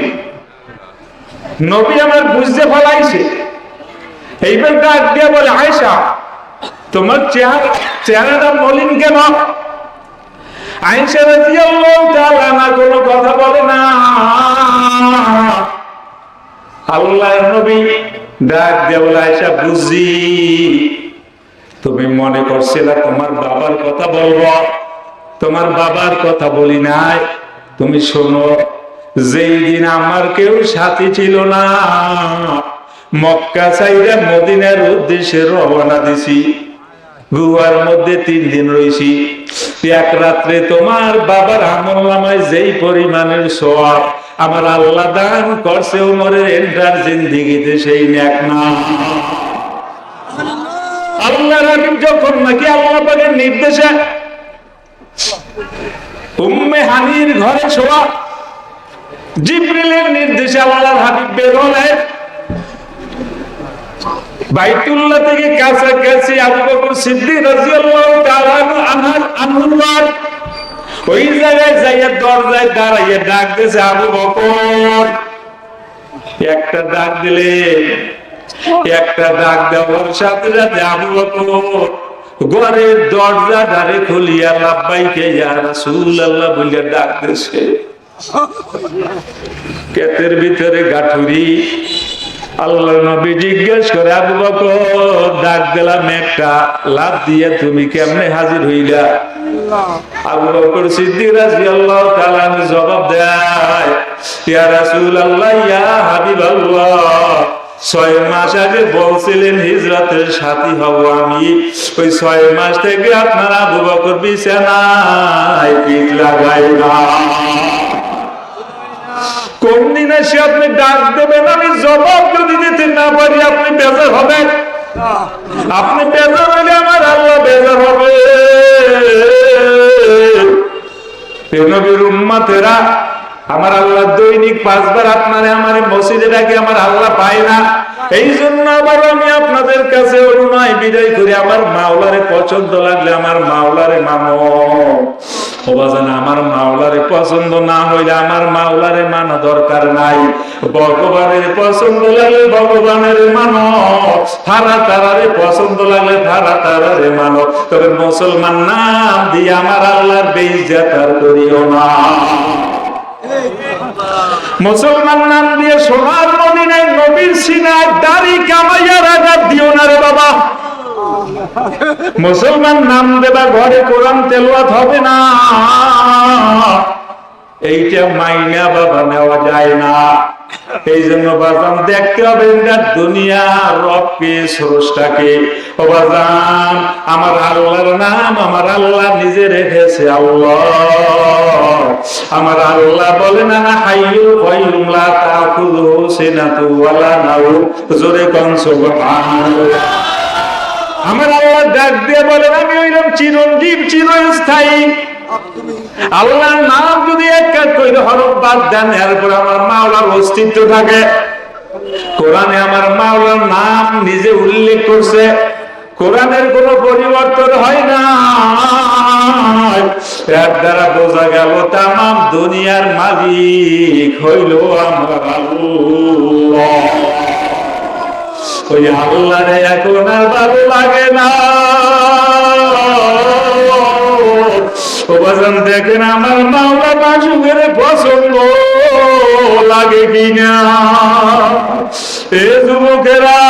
নবী আমার বুঝতে ফলাইছে। এইবার ডাক দিয়ে বলে, আয়েশা, তোমার চেহারাটা মলিন কেন? আয়েশা রাদিয়াল্লাহু তাআলা না কোনো কথা বলে না। আল্লাহর নবী ডাক দিয়ে বলে, আয়েশা, বুঝি তুমি মনে করছিলা তোমার বাবার কথা বলবো, তোমার বাবার কথা বলি নাই। তুমি শোনো, যেই দিন আমার কেউ সাথী ছিল না, মক্কা ছাইরা মদিনার উদ্দেশ্যে রওনা দিছি, গুহার মধ্যে 3 দিন রইছি। এক রাত্রে তোমার বাবার আমলনামায় যেই পরিমাণের সওয়াব আমার আল্লাহ দান করছে ওমরের এন্টার জিন্দেগিতে, সেই নেক না। আল্লাহর হাবিব যখন নাকি আল্লাহ পাকের নির্দেশে উম্মে হানির ঘরে শোয়া, জিবরিলের নির্দেশে আল্লাহর হাবিব বের হলেন। বাইতুল্লাহ থেকে কাছাকাছি আবু বকর সিদ্দিক রাদিয়াল্লাহু তাআলা আনহুর বাড়ি, ওই জায়গায় যাইয়া দরজায় দাঁড়াইয়া ডাক দিয়েছে, আবু বকর। একটা ডাক দিলে, একটা ডাক দেওয়ার সাথে সাথে আবু বকর ঘরের দরজা দাঁড়ে খুলিয়া লাব্বাইকে ইয়া রাসূলুল্লাহ বলে ডাক দিয়েছে। ক্ষেতের ভিতরে গাঠুরি। আল্লাহ নবী জিজ্ঞেস করে, আবু বকর, ডাক দিলাম একটা, লাভ দিয়ে তুমি কেমনে হাজির হইলা? আবু বকর সিদ্দিক রাদিয়াল্লাহু তাআলা জবাব দেয়, ইয়া রাসূলুল্লাহ, ইয়া হাবিবাল্লাহ, 6 মাস আগে বলছিলেন হিজরতের সাথী হব আমি, ওই 6 মাস থেকে আপনার আবু বকর বিছানায় পিঠ লাগাই না। কোন দিন এসে আপনি ডাক দেবেন, আমি জবাব যদি দিতে না পারি আপনি বেজার হবেন। আপনি বেজার হলে আমার আল্লাহ বেজার হবে। নবীর উম্মতেরা, আমার আল্লাহ দৈনিক 5 বার আপনারে আমারে মসজিদে ডাকে, আমার আল্লাহ পায় না। এই জন্য আবার আমি আপনাদের কাছে অনুনয় বিনয় করি, আমার মাওলারে পছন্দ লাগলে আমার মাওলারে মানো। ও বাজান, আমার মাওলারে পছন্দ না হইলে আমার মাওলারে মানা দরকার নাই। ভগবানের পছন্দ লাগলে ভগবানের মানো, তারা তারারে পছন্দ লাগলে তারা তারারে মানো। তবে মুসলমান নাম দিয়ে আমার আল্লাহর বেইজ্জত আর করিও না। মুসলমান নাম দিয়ে সোনার মদিনায় নবীর সিনায় দাড়ি কামাইয়া আঘাত দিও না রে বাবা। মুসলমান নাম দেবা ঘরে কোরআন তেলাওয়াত হবে না, এইটা মাইনা বাবা নেওয়া যায় না। এই জন্য বাজান দেখতে হবে দুনিয়া রবকে, স্রষ্টাকে। ও বাজান, আমার আল্লাহর নাম আমার আল্লাহ নিজে রেখেছে। আল্লাহ, আমার আল্লাহ বলে না, হাইয়ুল কাইয়ুম লা তাখুযুহু সিনাতু ওয়ালা নাওম। জোরে কোন সুবহানাল্লাহ। আমার আল্লাহ ডাক দিয়ে বলেন, আমি হইলাম চিরঞ্জীব, চিরস্থায়ী। আল্লাহর নাম যদি একটা কইরে হরফ বাদ দেন, এরপর আমার মাওলার অস্তিত্ব থাকে। কোরআনে আমার মাওলার নাম নিজে উল্লেখ করছে, কোরআনের কোনো পরিবর্তন হয় না। এর দ্বারা বোঝা গেল তামাম দুনিয়ার মালিক হইল আমার আল্লাহ। ওই আল্লাহরে এখন আর ভালো লাগে না। ও বাজান, দেখেন আমার মাওলা মাসুকের পছন্দ লাগে কিনা। এ যুবকেরা,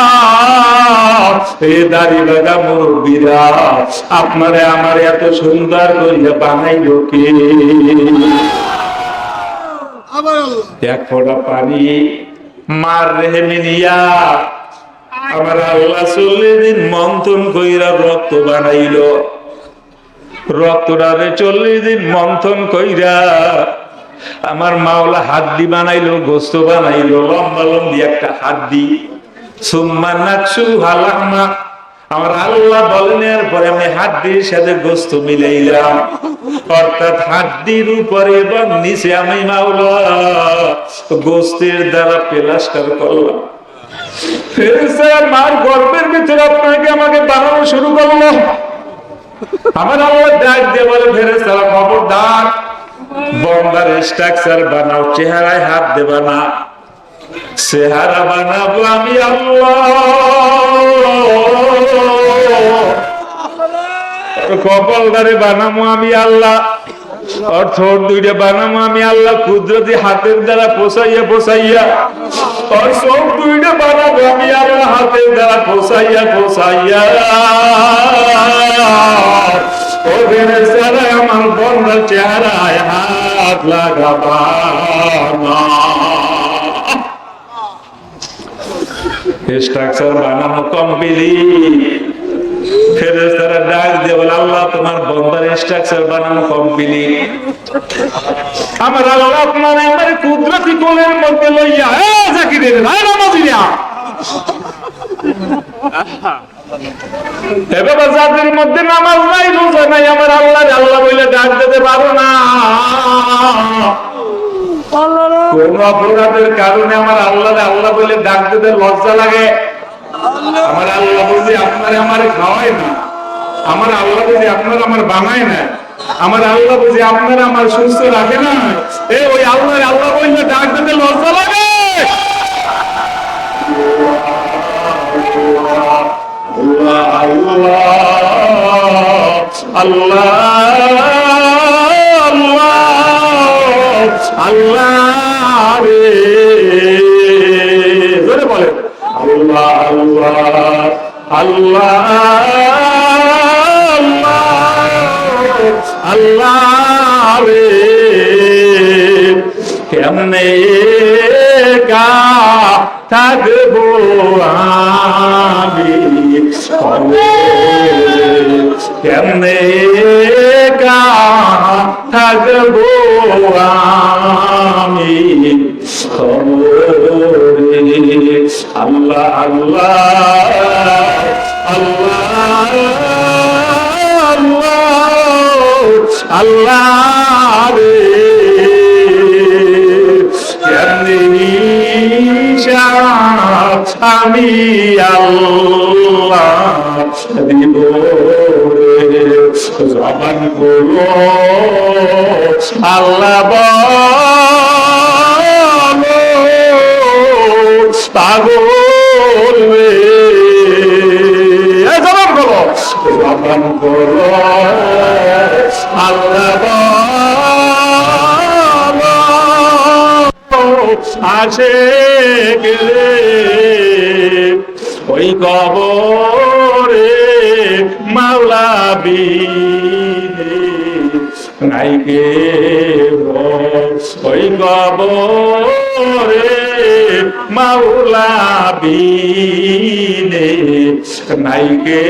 এ দাড়ি বাঁধা মুরব্বীরা, আপনারে আমার এত সুন্দর করিয়া বানাইলো কে? এক ফোঁটা পানি মার রেহেমি নিয়া আমার আল্লাহ 40 দিন মন্থন কইরা রক্ত বানাইলো। রক্তটারে 40 দিন মন্থন কইরা আমার মাওলা হাড্ডি বানাইলো, গোস্ত বানাইলো, লম্বা লম্বি একটা হাড্ডি। সুম্মা নাকসু হালাহমা, আমার আল্লাহ বলেন, এরপরে আমি হাড্ডির সাথে গোস্ত মিলাইলাম। অর্থাৎ হাড্ডির উপরে এবং নিচে আমি মাওলা গোস্তের দ্বারা প্লাস্টার করলাম। ফেরেশতারা মার গর্ভের ভিতরে আপনাকে আমাকে বানানো শুরু করলো। আমার আল্লাহ ডাক দিয়ে বলে, ফেরেশতারা খবরদার, বন্দার স্ট্রাকচার বানাও, চেহারায় হাত দেবা না। চেহারা বানাবো আমি আল্লাহ, কপালদারে বানাবো আমি আল্লাহ, আর ঠোঁট দুইটা বানাবো আমি আল্লাহ কুদরতি হাতের দ্বারা পোষাইয়া পোষাইয়া, আর চোখ দুইটা বানাবো আমি আল্লাহ হাতের দ্বারা পোষাইয়া পোষাইয়া। ও ফেরেশতারা আমার বন্দার চেহারায় হাত লাগাবা না। স্ট্রাকচার বানানো কমপ্লিট। ফেরেশতারা ডাক দিয়ে বলে, আল্লাহ তোমার বন্দার স্ট্রাকচার বানানো কমপ্লিট। আমার আল্লাহ আপনার আমার কুদরতি কোলের মধ্যে লইয়া জাকিরের নামাজিরা এবার যাদের মধ্যে নামাজ নাই, রোজা নাই, আমার আল্লাহ আল্লাহ বলে ডাক দিতে পারো না। কোন অপরাধের কারণে আমার আল্লাহ আল্লাহ বলে ডাক দিতে লজ্জা লাগে। আমার আল্লাহ বুঝি আপনার আমার খাওয়ায় না, আমার আল্লাহ বুঝি আপনার আমার বানায় না, আমার আল্লাহ বুঝি আপনার আমার সুস্থ রাখে না। ওই আল্লাহ আল্লাহ বললে ডাক দিতে লজ্জা লাগে। আল্লাহ আল্লাহ আল্লাহ রে জোরে বলেন, আল্লাহ আল্লাহ আল্লাহ আল্লাহ রে। কেমনে কা থাকবো আমি, কেমনে কা থাকবো আমি আল্লাহ আল্লাহ আল্লাহ আল্লাহ রে। আমি আল্লাহ দিব জবান করো আল্লাহ পাগল রে, জবান করো জবান করো আল্লাহ আসে গেলে ওই কবরে মাওলা বিনে নাইকে, ওই কবরে মাওলা বিনে নাইকে।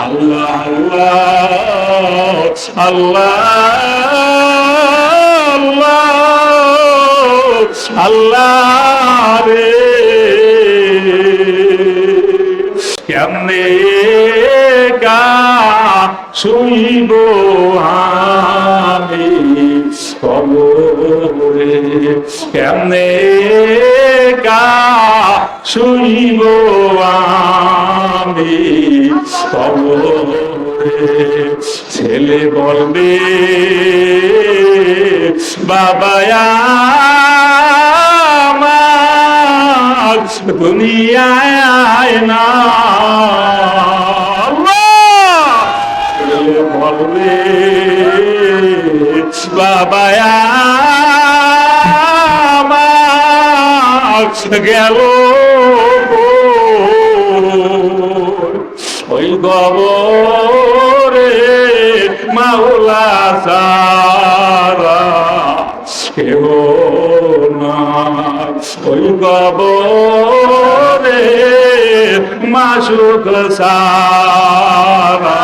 আল্লাহ আল্লাহ আল্লাহ আল্লাহ রে। কেমনে কা শুইব আমি কবরে, কেমনে কা শুইব আমি কবরে। ছেলে বলবে বাবা আমার দুনিয়ায় না, বলবে বাবা আমার গেল ওই কবরে মাওলা সারা কেহ না, ওই কবরে মাসুক সারা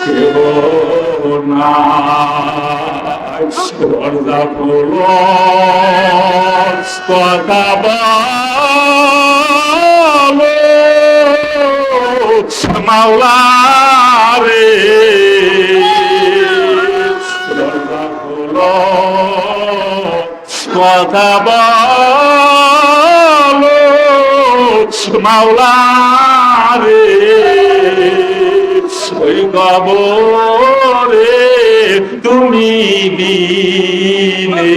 কেহ না। দরজা খোলো কথা বলো মাওলা রে। মাওলা রে ওই কবরে তুমি বিনে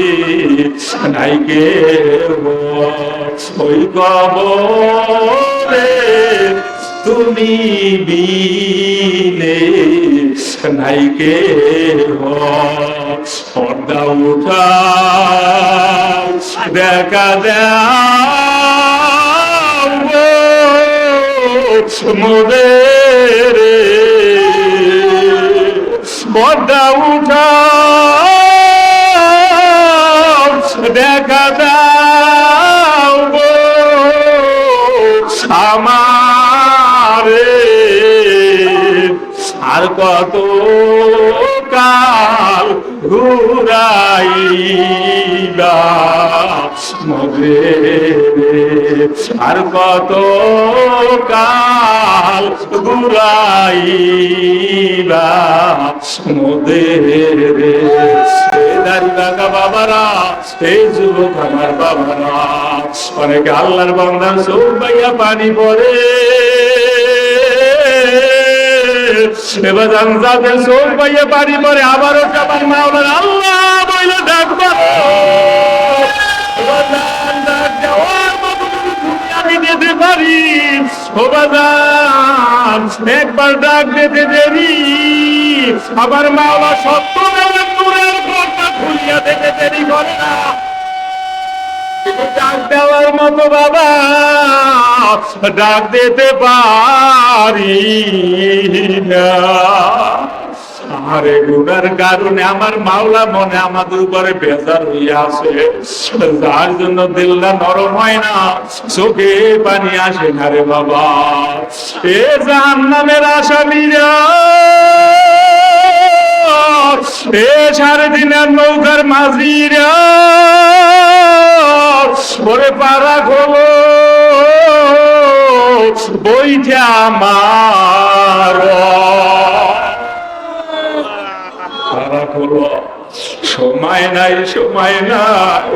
নাই কেহ, ওই কবরে তুমি বিনে নাই কেহ। পর্দা উঠা দেখা দাও মোদের, পর্দা উঠা দেখা দাও আমারে, আর কত কাল ঘুরাইবা মোরে, আর কত কাল ঘুরাইবা মোদের। দাড়ি বাঁকা বাবারা, এই যুবক আমার বাবারা, অনেকে আল্লাহর বান্দার চোখ বাইয়া পানি পড়ে, এবার যাদের চোখ বাইয়া পানি পড়ে আবারও কাবার মাওলার আল্লাহ বইলে ডাকবা, আমি দিতে পারি একবার ডাক দিতে দেরি, আবার মাওলা সত্য নূরের পর্দা খুলিয়া দিতে দেরি করে না। ডাক দেওয়ার মতো বাবা ডাক দিতে পারি না, আরে গুনার কারণে আমার মাওলা মনে আমাদের উপরে বেজার হইয়া আছে, যার জন্য দিলটা নরম হয় না, চোখে পানি আসে না রে বাবা। এ জাহান্নামের আসামীরা, এ সাড়ে দিনের নৌকার মাঝিরা, ওরে পারা খোলো বইটা আমার, পারা খোলো, সময় নাই সময় নাই,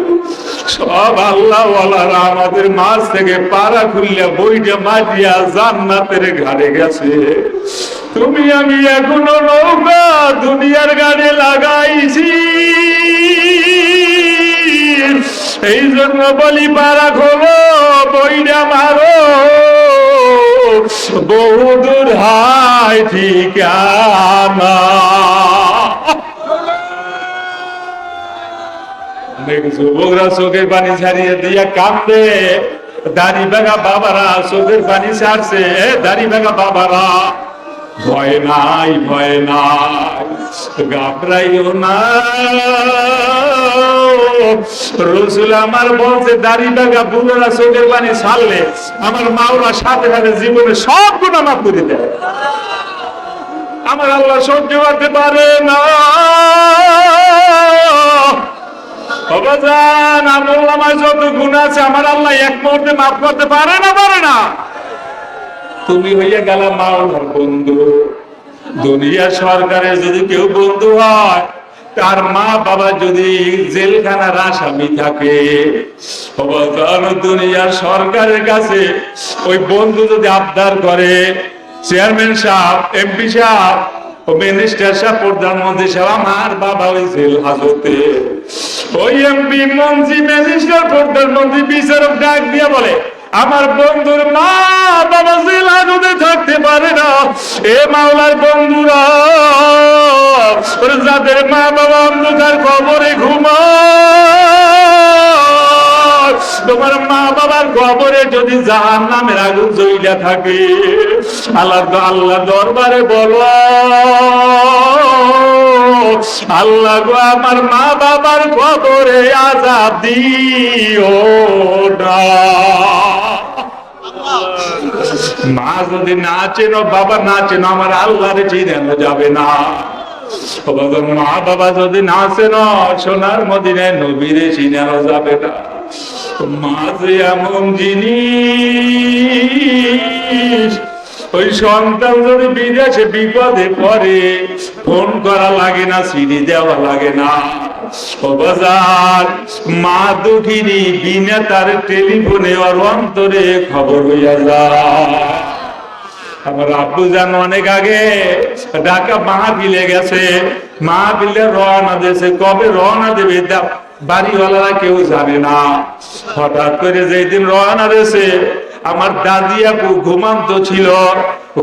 সব আল্লাহ ওয়ালারা আমাদের মাছ থেকে পারা খুললে বইটা মাটিয়া জান্নাতের ঘাড়ে গেছে। তুমি আমি এখনো নৌকা দুনিয়ার গাড়ি লাগাইছি, এই জন্য বলি পারা খোলো বইটা মারো, বহুদূর হাই ঠিকানা। যুবকরা চোখের পানি ছাড়িয়ে দিয়ে কাঁদে, দাড়ি ভাঙা বাবারা চোখের পানি ছাড়ছে, দাড়ি ভাঙা বাবারা ভয় নাই ভয় নাই, ঘাবড়াইও না। রসুল আমার বলছে দাড়ি ভাঙা বুড়োরা চোখের পানি ছাড়লে আমার মাওলা সাথে সাথে জীবনে সব গুনাহ মাফ করে দেয়। আমার আল্লাহ সহ্য করতে পারে না। বাবাজান, আমার যত গুণ আছে আমার আল্লাহ এক মুহূর্তে মাফ করতে পারে না, পারে না। তুমি হইয়া গেলা মাওলার বন্ধু। দুনিয়া সরকারের যদি কেউ বন্ধু হয়, তার মা বাবা যদি জেলখানার আসামি থাকে, দুনিয়ার সরকারের কাছে ওই বন্ধু যদি আবদার করে, চেয়ারম্যান সাহেব, এমপি সাহেব, মিনিস্টার সাহেব, প্রধানমন্ত্রী সাহেব, আমার বাবা ওই জেল হাজতে, ওই এমপি, মন্ত্রী, মিনিস্টার, প্রধানমন্ত্রী, বিচারক ডাক দিয়ে বলে, আমার বন্ধুর মা বাবা জেল হাজতে থাকতে পারে না। এ মাওলার বন্ধুরা, যাদের মা বাবা অন্ধকার কবরে ঘুমায়, তোমার মা বাবার কবরে যদি জাহান্নামের আগুন জ্বলিয়া থাকে, আল্লাহ দরবারে বলো, আল্লাহ গো আমার মা বাবার কবরে আযাব দিও না। মা যদি না চেনো, বাবা না চেনো, আমার আল্লাহরে চিনানো যাবে না। মা বাবা যদি না চেনো, সোনার মদিনায় নবীরে চিনানো যাবে না। মা যে এমন জিনিস, ওই সন্তান যদি বিদেশে বিপদে পড়ে, ফোন করা লাগে না, চিঠি দেওয়া লাগে না, ও বাজার, মা দুঃখিনী বিনা তার টেলিফোনে ওর অন্তরে খবর হইয়া যায়। আমার আব্বু জান অনেক আগে ঢাকা মাহফিলে গেছে, মাহফিলে রওনা দিয়েছে, কবে রওনা দেবে বাড়িওয়ালারা কেউ জানে না। হঠাৎ করে যেদিন রওনা দিয়েছে, আমার দাদি আপু ঘুমান্ত ছিল,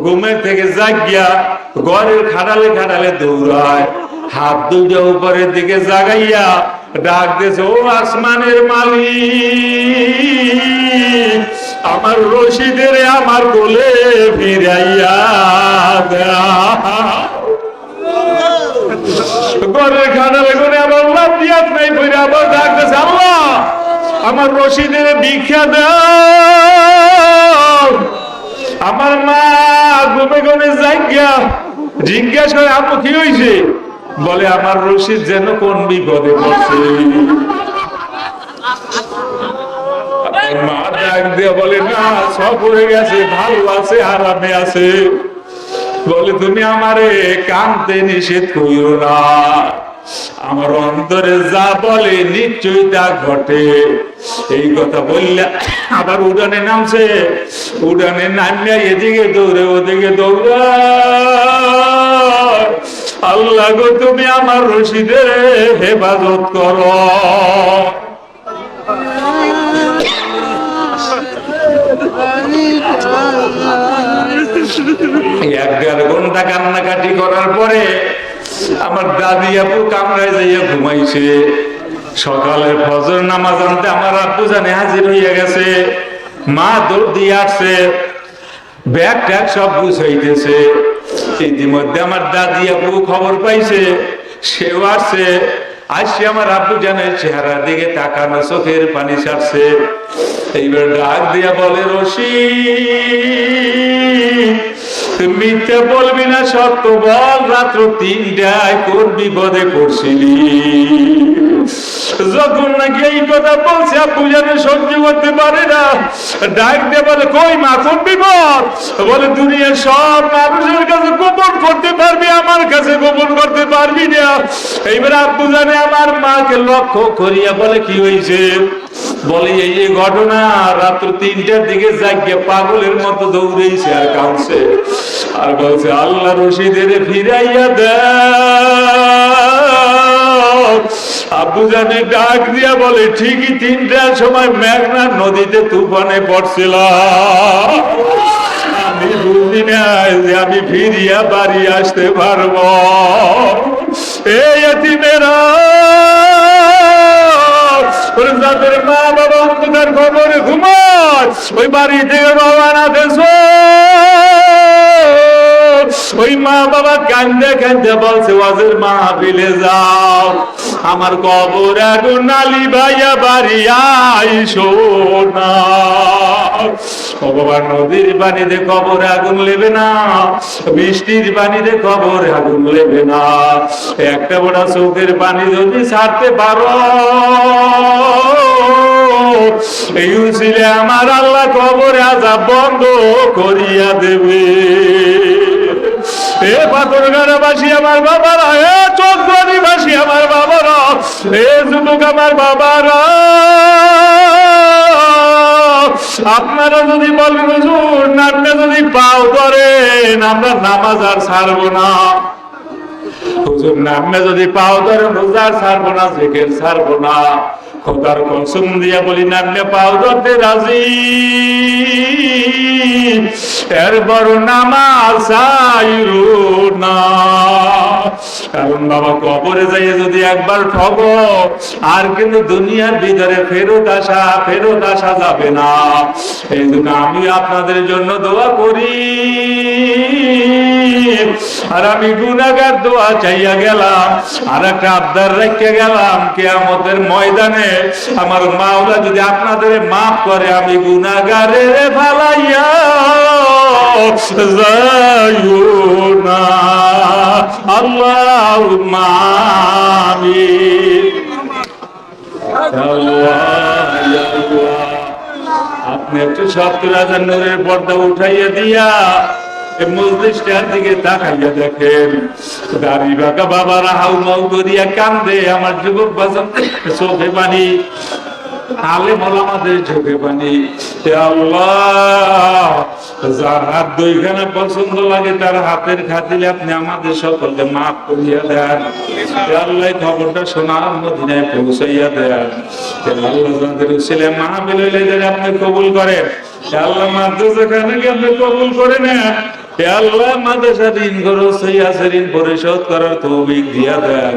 ঘুমের থেকে জাগিয়া ঘরের খাটালে খাটালে দৌড়ায়, হাত দুইটা উপরের দিকে জাগাইয়া ডাক দিয়েছে, ও আসমানের মালিক, আমার রশিদের আমার কোলে ফিরাইয়া ঘরের খাটালে করে আবার লাভ দিয়া নাই করে আবার ডাক দিয়েছে, আল্লাহ আমার রশিদের ভিক্ষা দাও। আমার মা ঘুমে ঘুমে জাগিয়া জিজ্ঞাসা করে, আপু কি হয়েছে? বলে আমার রশিদ যেন কোন বিপদে পড়ছে। মা ডাক দিয়ে বলে, না সব হয়ে গেছে, ভালো আছে, আরামে আছে। বলে তুমি আমারে কাঁদতে নিষেধ করিও না, আমার অন্তরে যা বলে নিশ্চয়ই তা ঘটে। এই কথা বললে আবার উড়ানে নামছে, উড়ানে নামিয়া এদিকে দৌড়ে ওদিকে দৌড়া, আল্লাহ গো তুমি আমার রশিদের হেফাজত করো। এক দেড় ঘন্টা কান্নাকাটি করার পরে আমার দাদি আপু কামরায় যাইয়া ঘুমাইছে। সকালে ফজর নামাজ আনতে আমার আব্বু জানে হাজির হইয়া গেছে। মা দৌড় দিয়ে আসছে, ব্যাগ ট্যাগ সব গুছাইতেছে। ইতিমধ্যে আমার দাদি আপু খবর পাইছে, সেও আসছে। আসছে আমার আব্বু জানের চেহারার দিকে তাকানো, চোখের পানি ছাড়ছে। এইবার ডাক দিয়া বলে, রশিদ মিথ্যে বলবি না, সত্য বল, রাত্র 3টায় কোন বিপদে পড়ছিলি? যখন নাকি এই কথা বলছে আব্বু জানে সহ্য করতে পারে না, ডাক দিয়ে বলে, কই মা কোন বিপদ? বলে দুনিয়ার সব মানুষের কাছে গোপন করতে পারবি, আমার কাছে গোপন করতে পারবি না। এইবার আব্বু জানে আমার মাকে লক্ষ্য করিয়া বলে, কি হয়েছে? বলে এই যে ঘটনা, রাত্র 3টার দিকে জাগিয়ে পাগলের মতো দৌড়েছে আর কাঁদছে আর বলছে, আল্লাহ রশিদের ফিরাইয়া দাও। আব্বু জানে ডাক দিয়া বলে, ঠিকই 3টার সময় মেঘনা নদীতে তুফানে পড়ছিলাম, আমি বুঝি নাই যে আমি ফিরিয়া বাড়ি আসতে পারবো। এই এতিমেরা যাদের মা বাবা অন্ধকার খবরে ঘুমায়, ওই বাড়ি থেকে রওনা দেশো, ওই মা বাবা কান্দে কান্দে বলছে, ওয়াজের মাহফিলে যাও, আমার কবর আগুন নালি ভাইয়া বাড়ি আইসো না। ভগবান নদীর পানিতে কবর আগুন লেবে না, বৃষ্টির পানিতে কবর আগুন লেবে না। একটা বড় চোখের পানি যদি ছাড়তে পারো, এই উচিলে আমার আল্লাহ কবরে আযাব বন্ধ করিয়া দেবে। এ পাথরঘাটাবাসী আমার বাবারা, এ চৌধুরীবাসী আমার বাবারা, এ যুবক আমার বাবারা, আপনারা যদি বলেন হুজুর নামে যদি পাও ধরেন আমরা নামাজ আর ছাড়বো না, হুজুর নামে যদি পাও ধরেন রোজা ছাড়বো না, জিকির ছাড়বো না, খোদার কসম দিয়া বলি নামে পাও ধরতে রাজি, এর বড় নামাজ ছাইরো না। কারণ বাবা কবরে যাইয়ে যদি একবার ঠগো, আর কিন্তু দুনিয়ার ভিতরে ফেরত আসা যাবে না। এই জন্য আমি আপনাদের জন্য দোয়া করি, আর আমি গুনাহগার দোয়া চাইয়া গেলাম, আর একটা আবদার রেখে গেলাম, কিয়ামতের ময়দানে আমার মাওলা যদি আপনাদের মাফ করে, আমি গুনাহগারের ফালাইয়া যাইও না। আল্লাহুম্মা আমিন। আপনি একটু 70,000 নূরের পর্দা উঠাইয়া দিয়া এই মজলিসটার দিকে তাকাইয়া দেখেন, দাড়ি বাঁকা বাবারা হাউমাউ করিয়া কান্দে, আমার যুবক বাজান চোখে পানি, আলেম ওলামাদের চোখে পানি। হে আল্লাহ, যার হাত দুইখানা পছন্দ লাগে তার হাতের খাতিরে আপনি আমাদের সকলকে মাফ করিয়া দেন। হে আল্লাহ, খবরটা সোনার মদিনায় পৌঁছাইয়া দেন। হে আল্লাহ, যাদের ছেলে মাহফিল হইলে আপনি কবুল করেন। হে আল্লাহ, মাদ্রাসাখানাকে আপনি কবুল করে নেন। হে আল্লাহ, মাদ্রাসা ঋণ খরচ হইয়াছে, ঋণ পরিশোধ করার তৌফিক দিয়া দেন।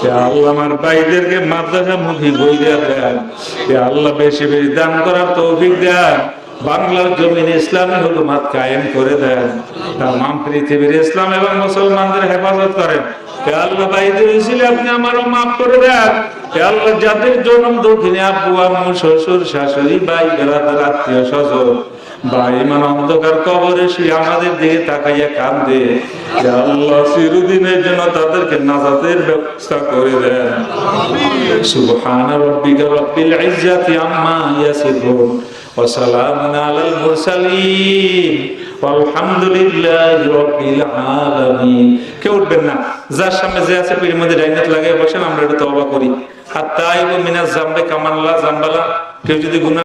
হে আল্লাহ, আমার ভাইদেরকে মাদ্রাসা মুখী কইরা দেন। হে আল্লাহ, বেশি বেশি দান করার তৌফিক দেন। বাংলার জমিন ইসলামী হুকুমত কায়েম করে দেন। তামাম পৃথিবীর ইসলাম এবং মুসলমানদের হেফাজত করেন। হে আল্লাহ, ভাইদের উসিলে আপনি আমারও মাফ করে দেন। হে আল্লাহ, যাদের জন্ম দক্ষিণে আব্বু আম্মু শ্বশুর শাশুড়ি ভাই বেড়াদার আত্মীয় স্বজন ভাই মান অন্ধকার কবরে শুয়ে আমাদের দিকে তাকাইয়া কান্দে, হে আল্লাহ, চিরদিনের জন্য তাদেরকে নাজাতের ব্যবস্থা করে দেন। সুবহান রাব্বিকা রাব্বিল ইজ্জাতি আম্মা ইয়াসিফুন ওয়া সালামুন আলাল মুরসালিন আলহামদুলিল্লাহি রাব্বিল আলামিন। কেউ উঠবেন না, যার সামনে যে আছে পীরের মধ্যে ডাইনাত লাগাই বসেন, আমরা একটু তওবা করি। হাত্তা ইবু মিনাজ জামবে কামাল্লা জামবালা। কেউ যদি গুনাহ